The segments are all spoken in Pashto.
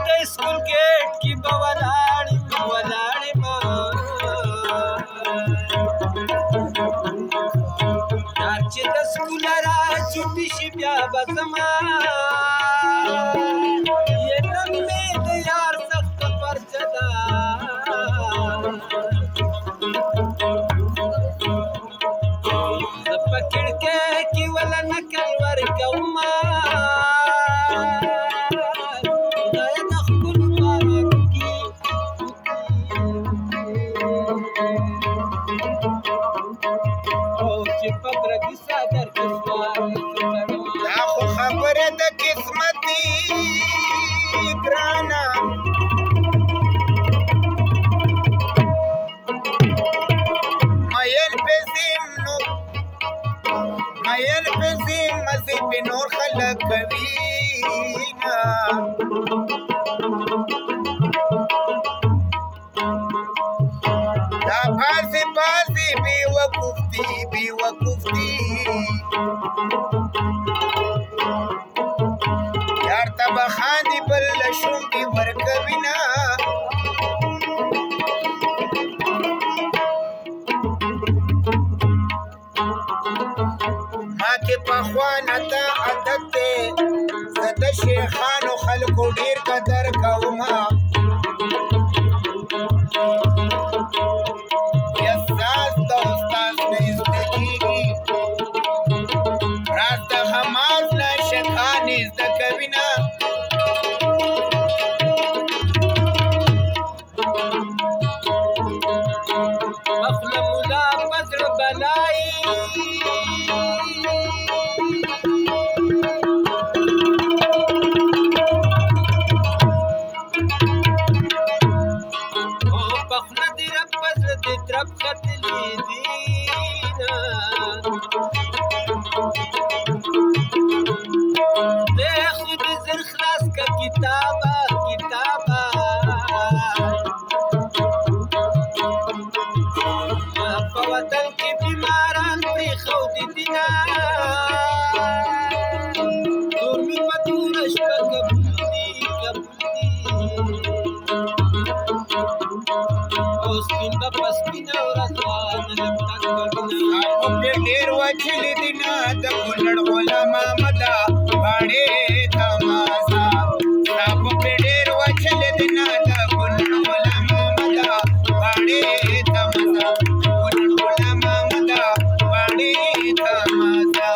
د سکول گیټ کې به ولاړې ما یار چې د سکول را چوټي شي بیا به زما یې نن مې د یار سخت پرچه ده زه په کړکۍ کې وله نکل ورکومه دا خو خبره د قسمت دی ګرانه مین پسیم مزید پی نور خلق کوینا دا پاسی بی وقفتی یار تبا خاندی بل لشون دی ورکوینا ما کې پخوانه تا عادت دی زه د شیخانو خلکو ډېر قدر کومه احساس د استاذ نه زده کېږي راز د حماس نه شیخانې زده کوي نه مخله ملا په زړه بلایي رب ختلی دینا دے خود زر خلاص کا کتابا په وطن کې بیماران پری خود دینا دور می پتور شپه قبول دی ډېر وچلی دی نه د کونړ غلامه مده باڼې تماسه ستا په ډېر وچلی دی نه د کونړ غلامه مده باڼې تماسه کونړ غلامه مده باڼې تماسه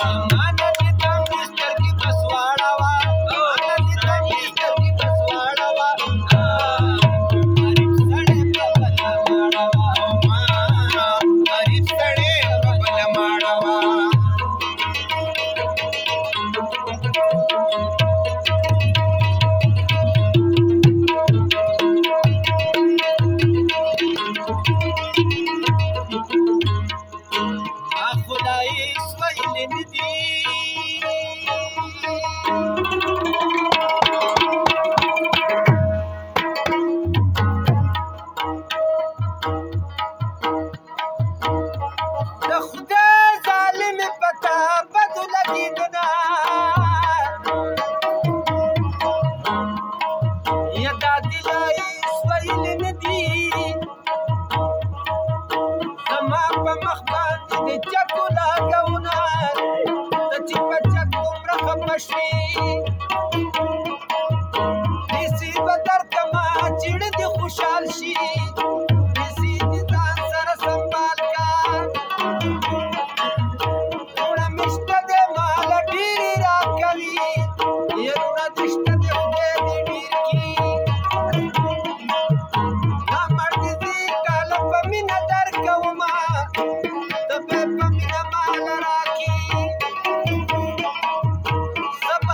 خوشحال شي دسی دي ځان سره سنبال کا وړه مشته د مال ډیر را کوي یره دشته د خدای دې ډیر کی نا مرد دې کاله په مینا در کوما د په مینا مال راکی سب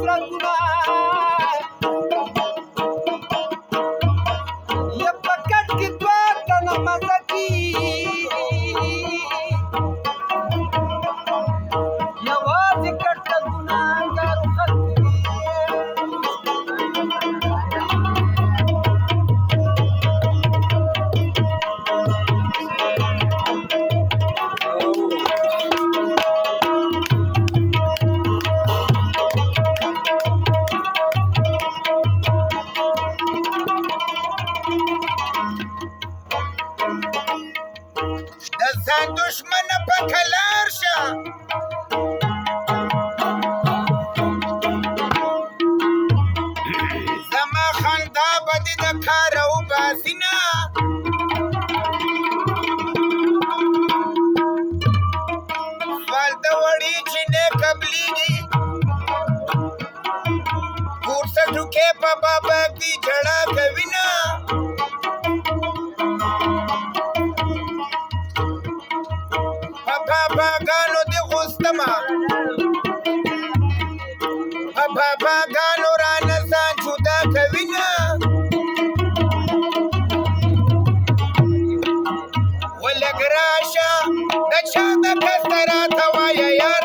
نفرتونه یه پکټ کې دوه تنه مزه کېږي یوازې کټ د ګناهګارو خلکو وي د ځان دشمن په کلار شه زما خندا به دې د کاره وباسي نه سوال د وړي چې نه قبلېږي کورسه ټوکې په بابا کې جړه کوي نه باباګانو دې غوستمه باباګانو رانه ځان جدا کوي نه ولږ راشه د چا د کس ته راته وایه یار